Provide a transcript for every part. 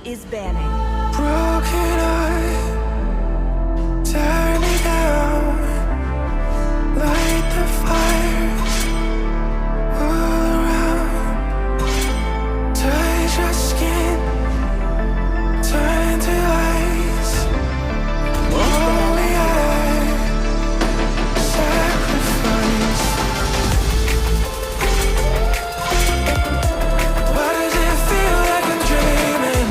is banning. Broken heart, tear me down, light the fires all around, touch your skin, turn to ice, all we had, sacrifice. Why does it feel like I'm dreaming?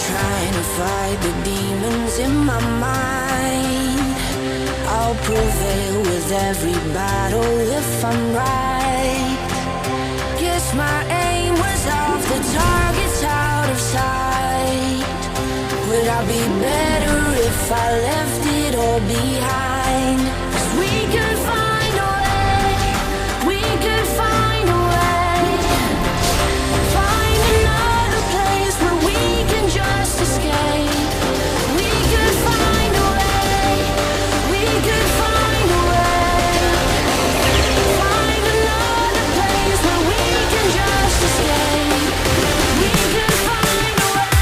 trying to fight the demons in my mind. I'll prevail with every battle if I'm right. Guess my aim was off, the target's out of sight. Would I be better if I left it all behind? 'Cause we could find a way, we could find a way. Find another place where we can just escape. We could find a way, we could find a way. Find another place where we can just escape. We could find a way.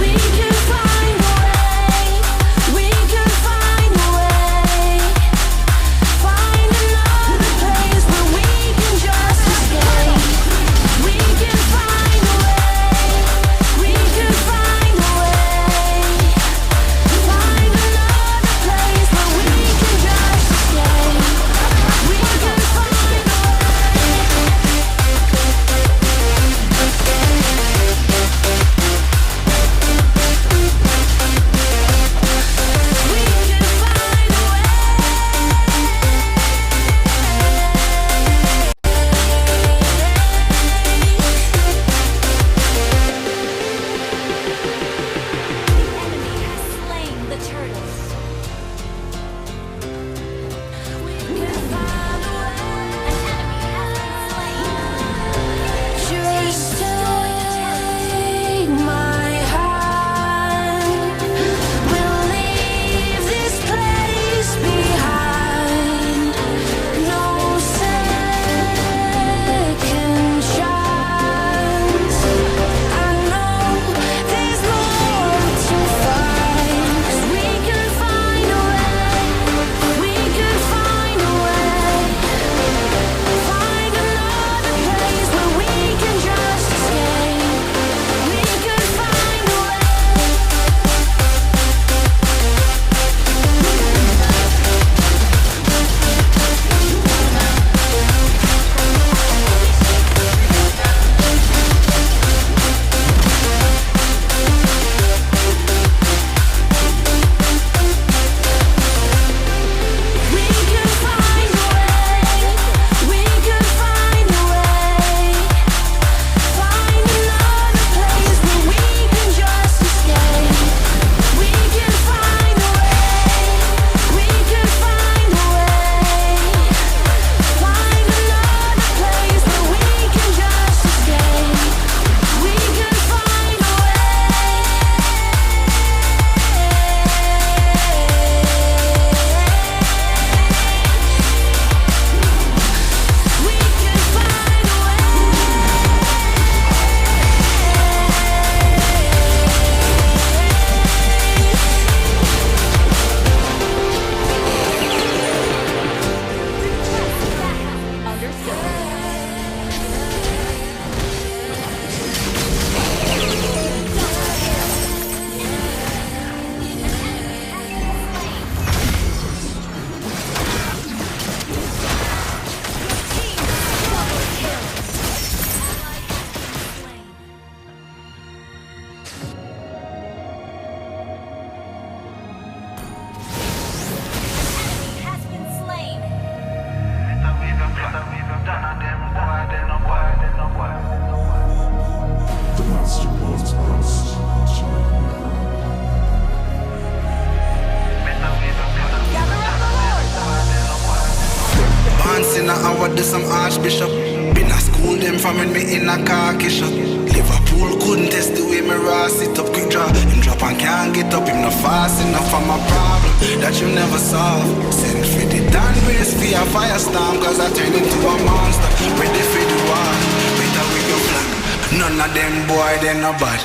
We could find a way, we could find a way. Find another place where we can just escape. We can find a way, we could find a way. Find another place where we can just escape. We can find a just take my hand. We'll leave this place behind. No second chance. I know there's more to find. 'Cause we could find a way, we could find a way. Find another place where we can just escape. We could find a way. We could find a way, we could find a way. Find another place where we can just escape. We could find a way, we could find a way. Find another place where we can just escape. We could find a way. We could find a way. The master wants us to Born sinner, I would do some archbishop. Been a school them from when me in a khaki shop. Liverpool couldn't test the way me raw sit up. Quick draw, him drop and can't get up. Him not fast enough for my problem that you never solve. Send for the Dan race for a firestorm, cause I turn into a monster. Ready for the war, better with your flag. None of them boy, they no bad.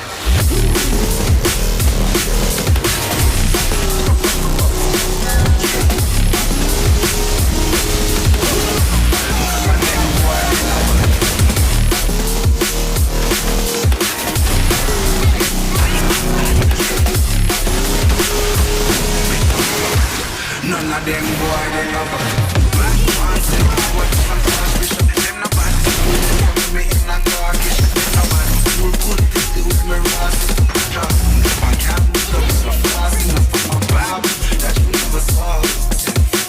None of them boy, they no bad. Black man, say what some suspicion. Them no bad. Me in a car, kiss. Them no bad. Full good, they with me rasta. I can't put up so fast enough for my Bible that you never saw.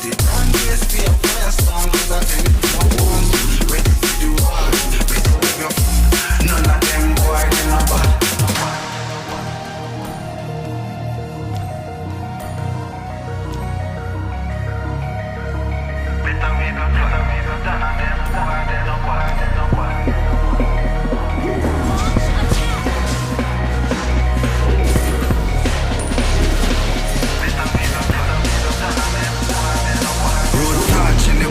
They done this be a fire song, 'cause I think it's my ones. Ready to do hard, ready to live your none of them boy, they no bad.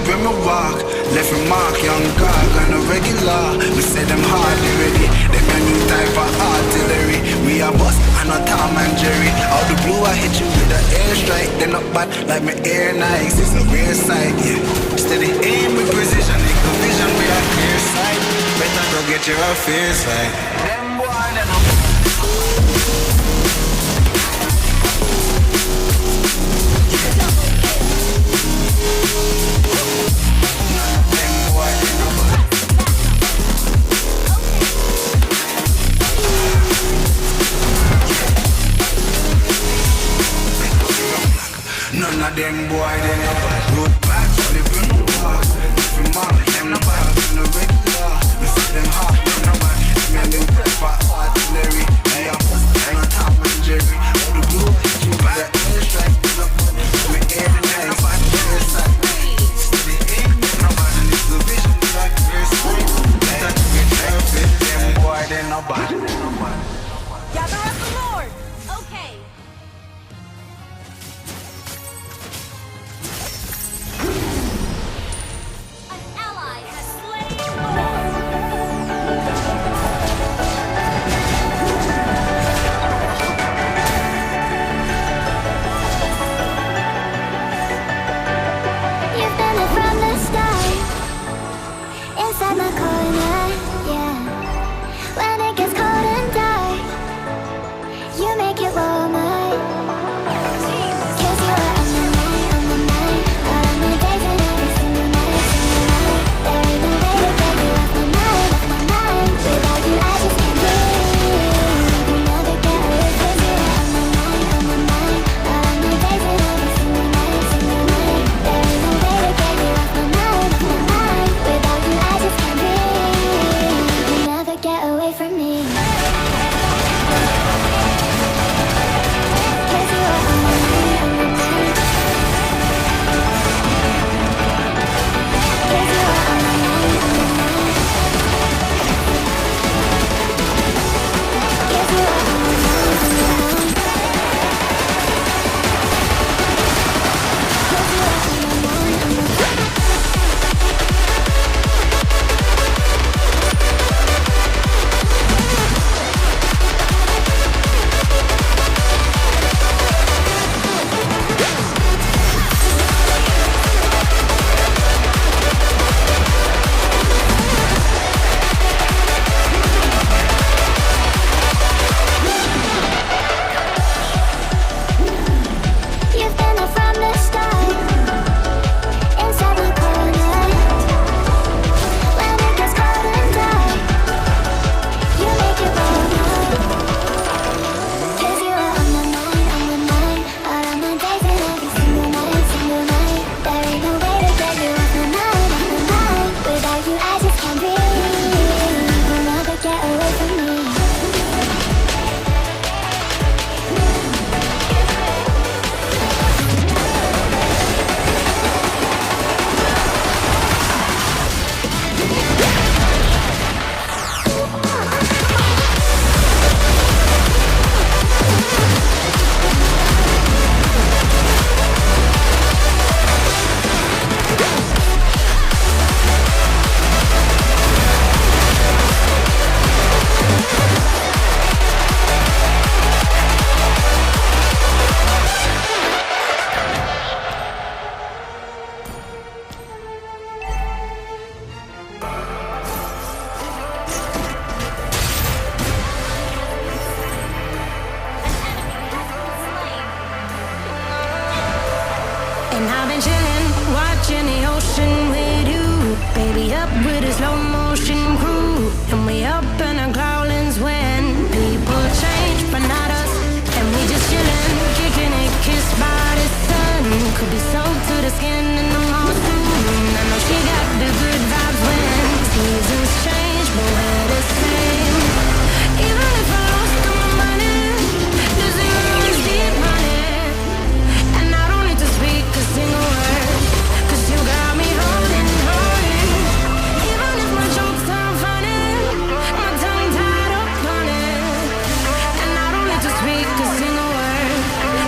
When me walk, left me mark, young dog on a regular. Me say them hardly ready, them a new type of artillery. We a bust and a Tom and Jerry. Out the blue I hit you with an airstrike. They not bad like my air Nikes. It's a rare sight, yeah. Steady aim with precision, make the vision with a clear sight. Better go get your affairs right. Them boy, they no. None of them boy, they no bad. Road back, so they bring no walk. If you mark, them no bad, them no regular. Me see them hot, them no bad. Me and them prep for artillery. Me a bust, them no Tom and Jerry. All the blue, you better airstrike, them no bad. Me air the night, bad, air side. Steady aim, them no bad. And it's the vision, like air sight. Better to get your fit, them boy, they no bad. Gather up the Lord. Okay. An ally has been chilling, watching the ocean with you. Baby up with a slow motion crew. And we up in our growlings when people change, but not us. And we just chilling, kicking it, kissed by the sun. Could be soaked to the skin in the mall soon. I know she got the good vibes when seasons change, but we're the same. Even if I lost all my money, the zero is deep money. And I don't need to speak a single word, 'cause you got me holding, holding. Even if my jokes sound funny, my tongue tied up on it. And I don't need to speak a single word,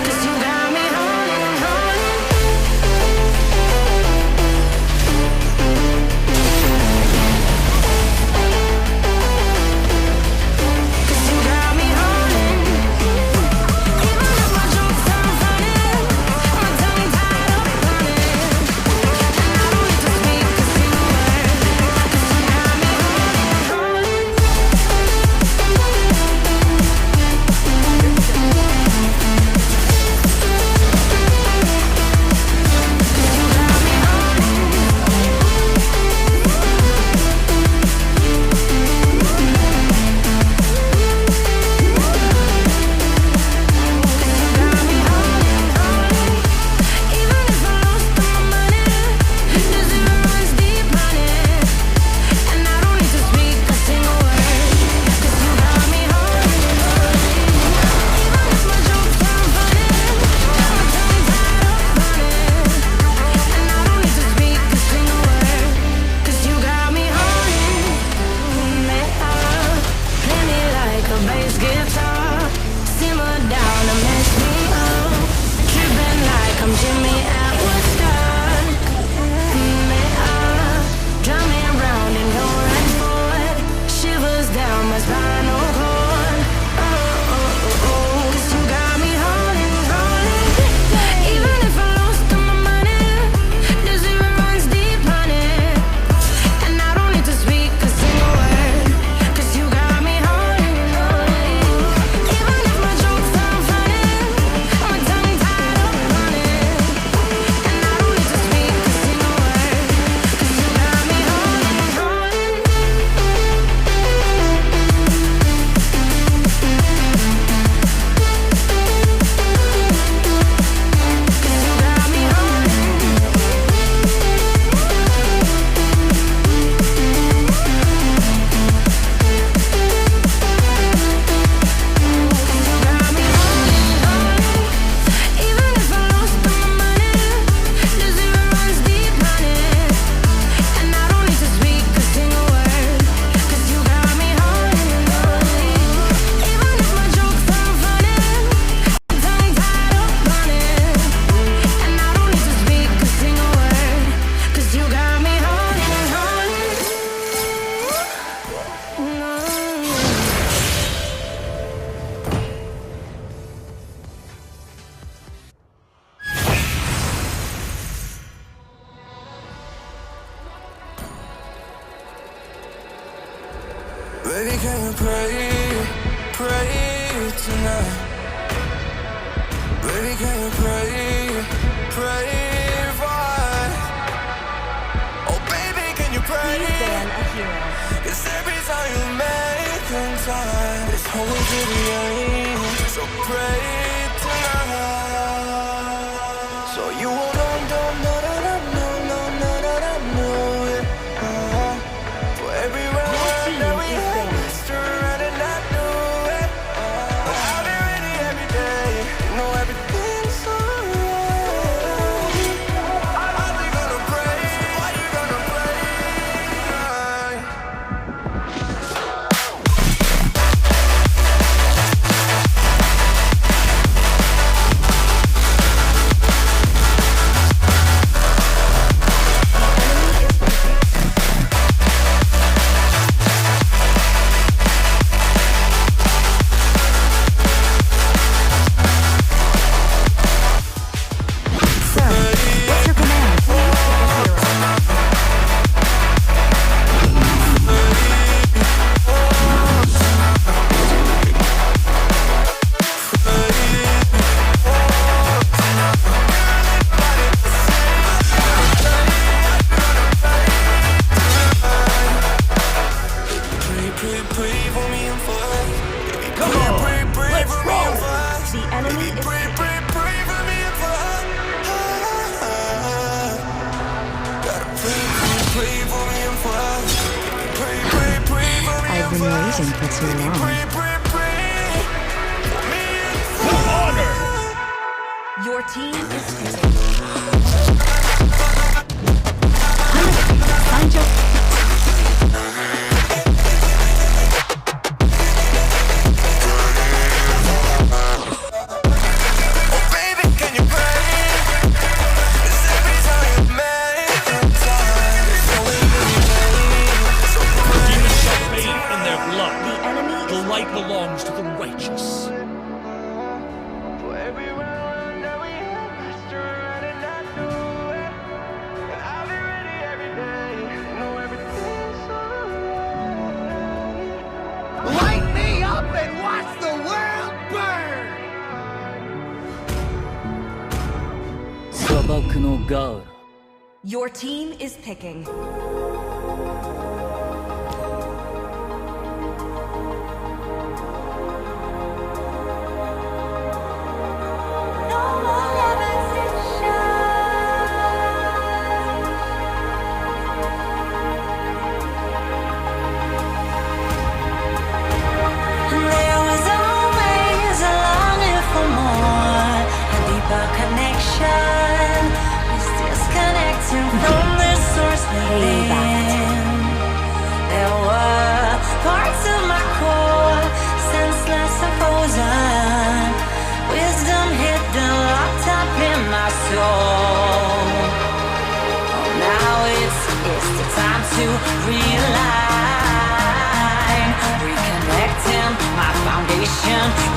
'cause you got me holding, holding. 'Cause you got me holding. Even if my jokes sound funny, my tongue tied up on it. And I don't need to speak a single word, 'cause you got me holding, holding. 'Cause you got me holding, holding. Even if I lost all my money, the zero runs deep, honey. And I don't need to speak a single word, 'cause you got me holding, holding. Even if my jokes sound funny, my tongue tied up on it. And I don't need to speak a single word, 'cause you got me holding me up. Play me like a bass guitar, simmer down and mess me up. Tripping like I'm Jimmy at Woodstock. Me up, drum me round and going right forward. Shivers down my spinal cord. Oh, oh, oh, oh. 'Cause you got me holding, holding. Even if I lost all my money, the zero runs deep, honey. And I don't need to speak a single word, 'cause you got me holding, holding. Even if my jokes sound funny, my tongue tied up on it. And I don't need to speak a single word, 'cause you got me holding, holding. 'Cause you got me holding, holding. Even if I lost all my money, the zero runs deep, honey. And I don't need to speak a single word, 'cause you got me holding, holding. Even if my jokes sound funny, my tongue tied up on it. And I don't need to speak a single word, 'cause you got me holding, holding. No. Baby, can you pray, pray tonight? Baby, can you pray, pray for us? Oh, baby, can you pray? Cause every time you make things right, it's always to the end. So pray tonight. So you won't for every round that we had, turn and I knew it. But I'll be ready every day. You know everything's alright. Are we gonna pray? Are you gonna pray? resting for too long. Your team is picking. Find your... Belongs to the righteous. Light me up and watch the world burn! 砂漠のガーラ Your team is picking.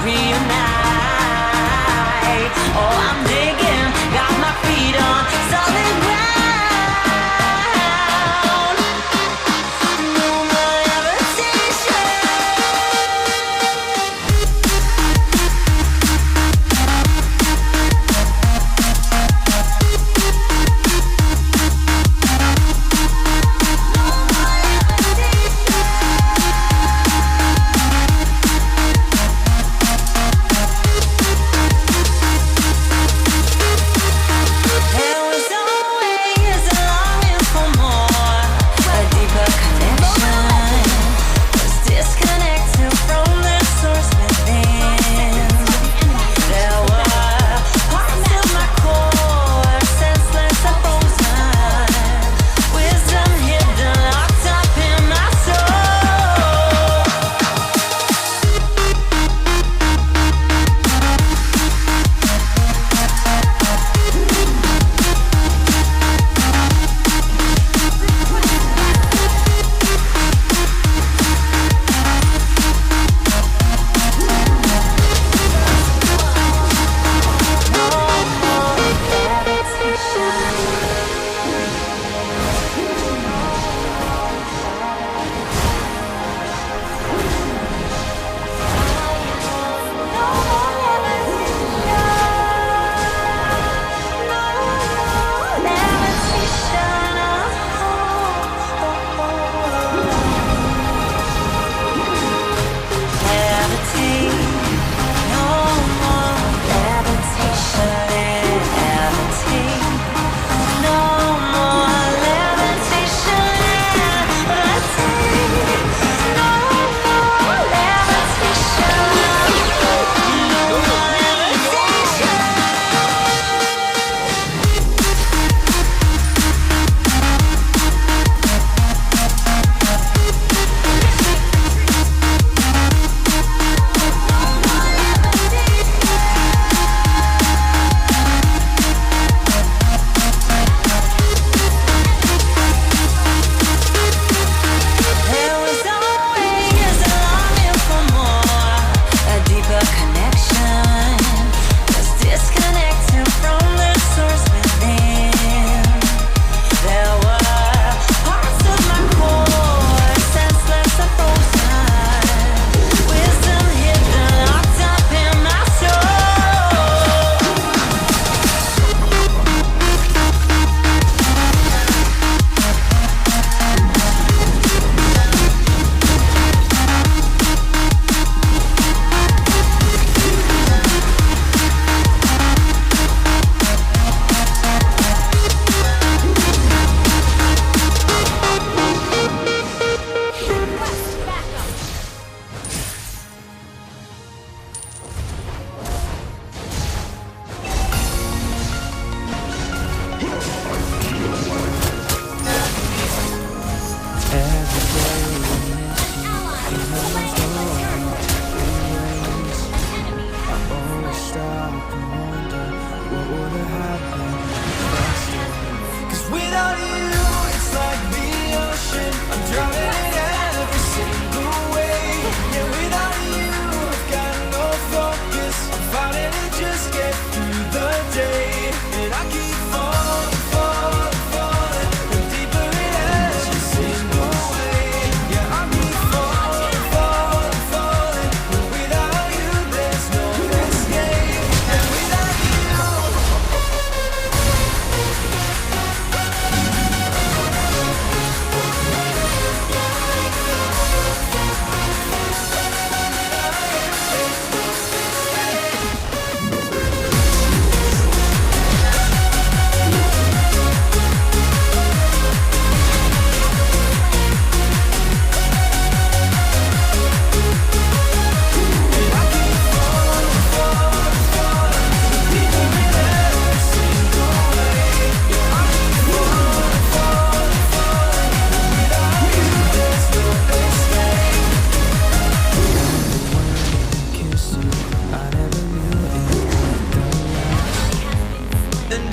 Reunite. Oh, I'm digging, got my feet on solid ground. No more levitation.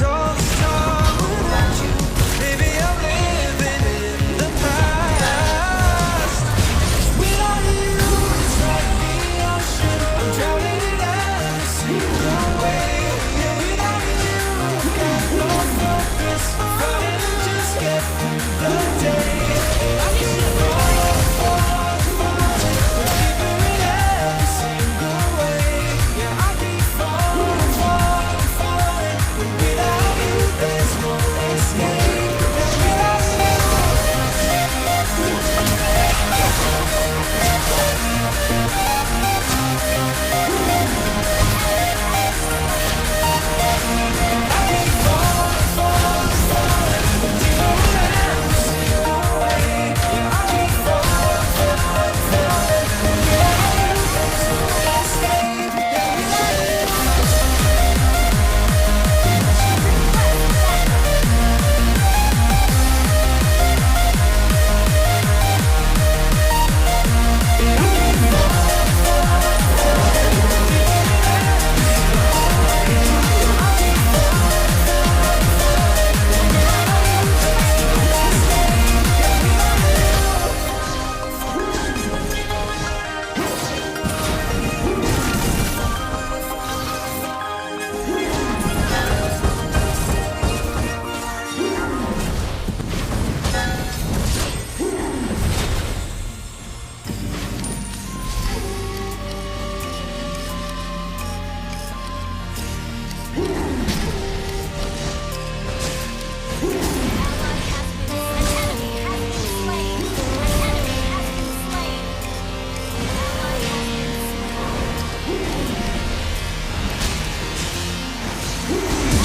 lost time without you. Maybe I'm living in the past. Without you, it's like the ocean. I'm drowning in every single wave. Yeah, without you, I've got no focus. Fighting to just get through the day. I keep falling, falling, falling, deeper in every single wave. Yeah, I keep falling, falling, falling. But without you, there's no escape. Yeah, without you.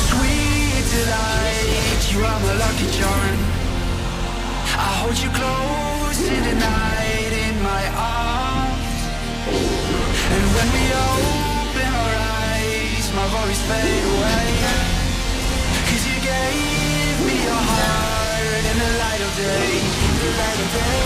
Sweet delight, you are my lucky charm. I hold you close in the night in my arms. And when we open our eyes, my worries fade away. 'Cause you gave me your heart in the light of day, the light of day.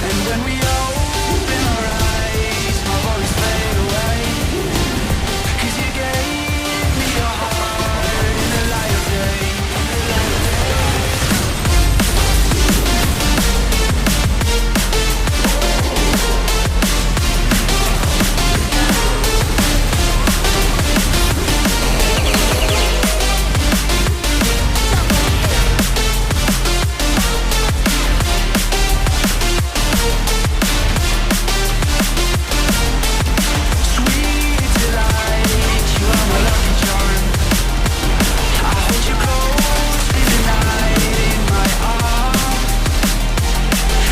And when we open our eyes, my worries fade away. 'Cause you gave me your heart in the light of day, the light of day. Sweet delight, you are my lucky charm. I hold you close in the night in my arms.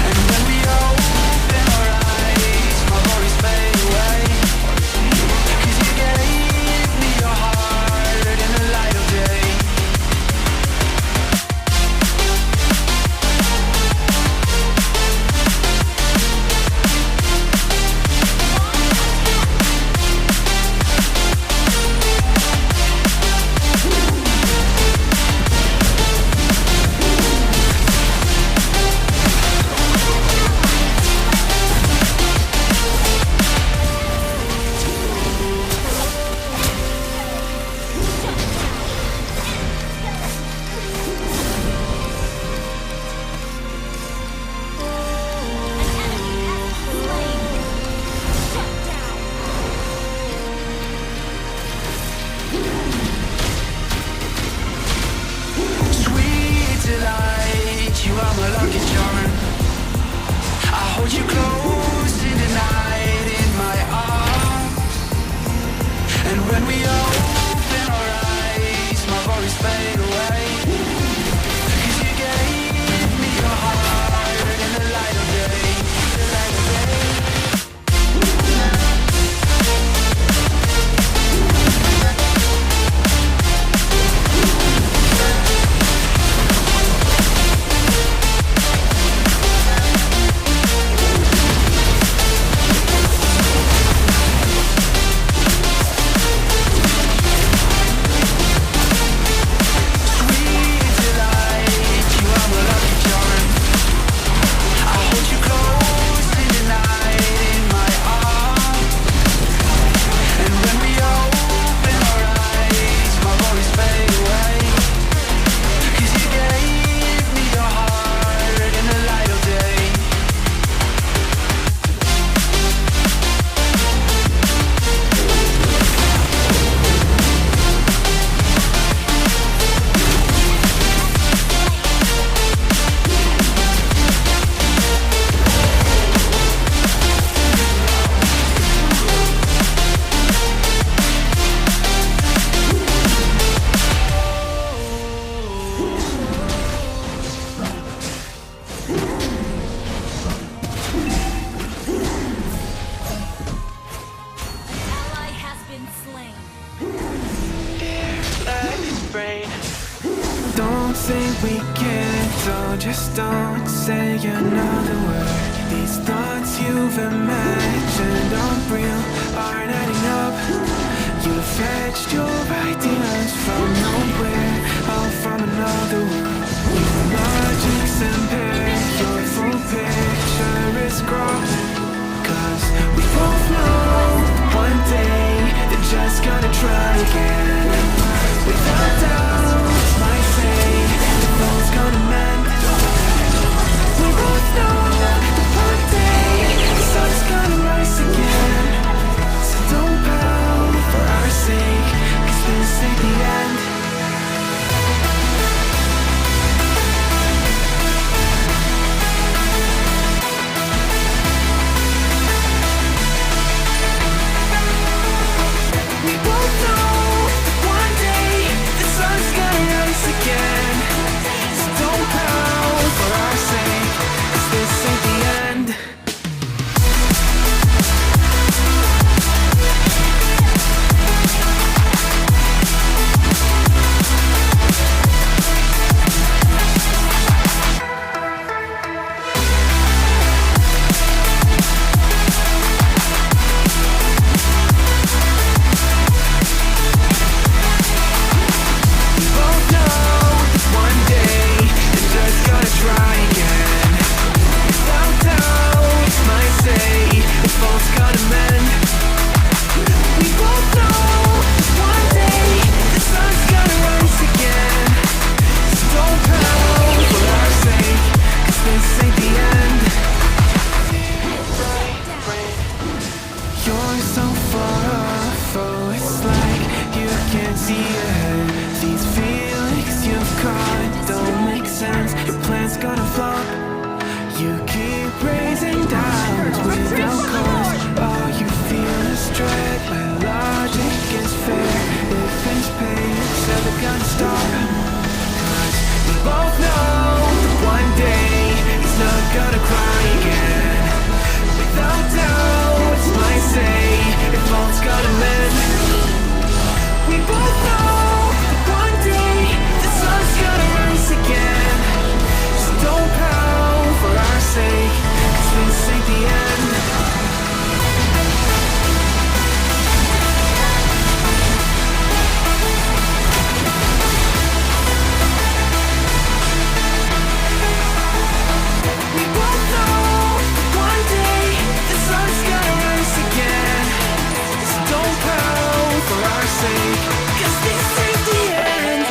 And when we open our eyes, my worries fade away. 'Cause you gave me your heart in the light of day. Sweet delight, you are my lucky charm. I hold you close in the night in my arms. And when we open our eyes, my worries fade away. 'Cause you gave me your heart in the light of day, the light of day. just don't say another word. These thoughts you've imagined aren't real, aren't adding up. You fetched your ideas from nowhere, all from another world. Your logic's impaired, your full picture is cropped. Cause we both know one day they're just gonna try again. Without doubt, might say the phone's gonna mend. We both know that one day the sun's gonna rise again. So don't pout for our sake, cause this ain't the end. We both know that one day the sun's gonna rise again. So don't pout for our sake, cause this ain't the end. We both know that one day they're just gonna try again. Without doubt, might say the fault's gonna mend. We both know that one day the sun's gonna rise again. So don't pout for our sake, cause this ain't the end. You're so far off, oh it's like you can't see ahead. These feelings you've caught don't make sense, your plan's gonna flop. You keep raising doubts without cause, all you feel is dread. My logic is fair, if it's pain, it's never gonna stop. Cause we both know that one day he's not gonna cry again. Without doubt, might say if all's gonna mend. We both know that one day the sun's gonna rise again. So don't pout for our sake, cause this ain't the end. We both know that one day the sun's gonna rise again. So don't pout for our sake, cause this ain't the end.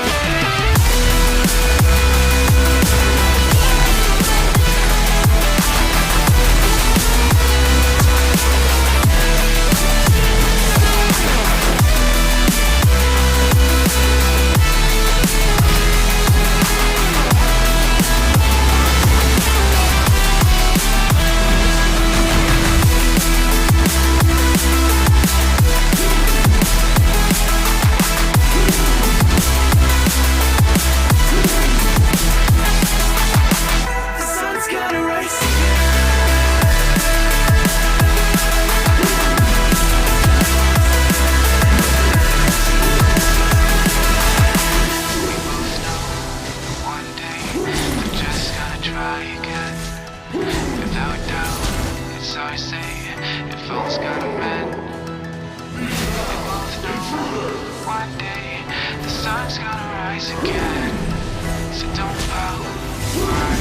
The sun's gonna rise One day, we're just gonna try again. Without doubt, it's our say, if all's gonna mend. We both know, one day, the sun's gonna rise again. So don't pout for our